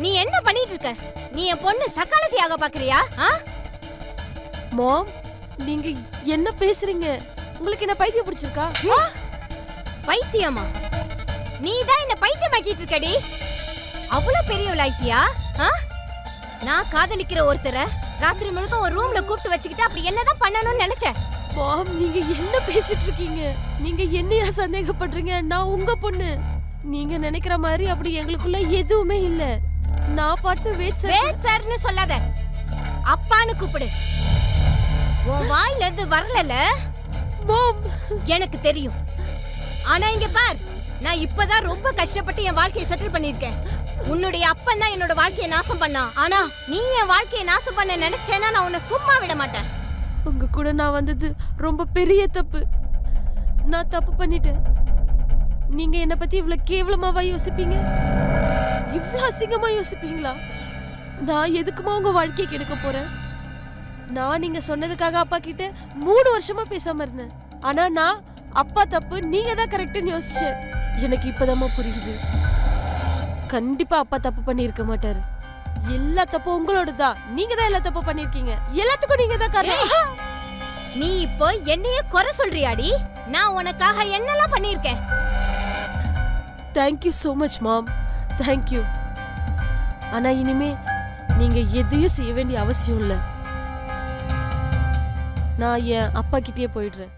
நீ என்ன பண்ணிட்டு இருக்க? நீ என் பொண்ணு சக்காலத்தியாக பாக்குறியா? மாம், நீங்க என்ன பேசுறீங்க? உங்களுக்கு என்ன பைத்தியம் பிடிச்சிருக்கா? பைத்தியமா? நீ தான் என்ன பைத்தியமாக்கிட்டு இருக்கடி. அவ்வளவு பெரியவளாயிட்டியா? நான் காதலிக்கிற ஒருத்தரை ராத்திரி முழுக்க ஒரு ரூம்ல கூப்பிட்டு வச்சுக்கிட்டு அப்படி என்னதான் பண்ணணும்னு நினைச்சேன். மாம், நீங்க என்ன பேசிட்டு இருக்கீங்க? நீங்க என்னையா சந்தேகப்படுறீங்க? நான் உங்க பொண்ணு. நீங்க நினைக்கிற மாதிரி அப்படி எங்களுக்குள்ள எதுவுமே இல்ல. நான் பாட்டு வெயிட் சார்னு சொல்லாத, அப்பான்னு கூப்பிடு. உன் வாயில இருந்து வரலல மாம். எனக்கு தெரியும். ஆனா இங்க பார், நான் இப்பதான் ரொம்ப கஷ்டப்பட்டு என் வாழ்க்கையை செட்டில் பண்ணிருக்கேன். உன்னுடைய அப்பன் தான் என்னோட வாழ்க்கையை நாசம் பண்ணான். ஆனா நீ என் வாழ்க்கையை நாசம் பண்ண நினைச்சேன்னா நான் உன்னை சும்மா விட மாட்டேன். உங்க கூட நான் வந்தது ரொம்ப பெரிய தப்பு. நான் தப்பு பண்ணிட்டேன். நீங்க என்ன பத்தி இவ்வளவு கேவலமாவா யோசிப்பீங்க? இவ்வளவு அசிங்கமா யோசிப்பீங்களா? நான் எதுக்குமா உங்க வாழ்க்கையை கெடுக்க போறேன்? நான் நீங்க சொன்னதுக்காக அப்பா கிட்ட 3 வருஷமா பேசாம இருந்தேன். ஆனா நான் அப்பா தப்பு, நீங்க தான் கரெக்ட்னு யோசிச்சேன். எனக்கு இப்பதாம்மா புரியுது. கண்டிப்பா அப்பா தப்பு பண்ணியிருக்க மாட்டாரு. எல்லா தப்பும் உங்களோட தான். நீங்க தான் எல்லா தப்பு பண்ணிருக்கீங்க. எல்லாத்துக்கும் நீங்க தான் காரணம். நீ இப்போ என்னையே குறை சொல்றியாடி? நான் உனக்காக என்னெல்லாம் பண்ணிருக்கேன். Thank you so much mom. Thank you. ஆனா இனிமே நீங்க எதையும் செய்ய வேண்டிய அவசியம் இல்ல. நான் என் அப்பா கிட்டயே போயிடுறேன்.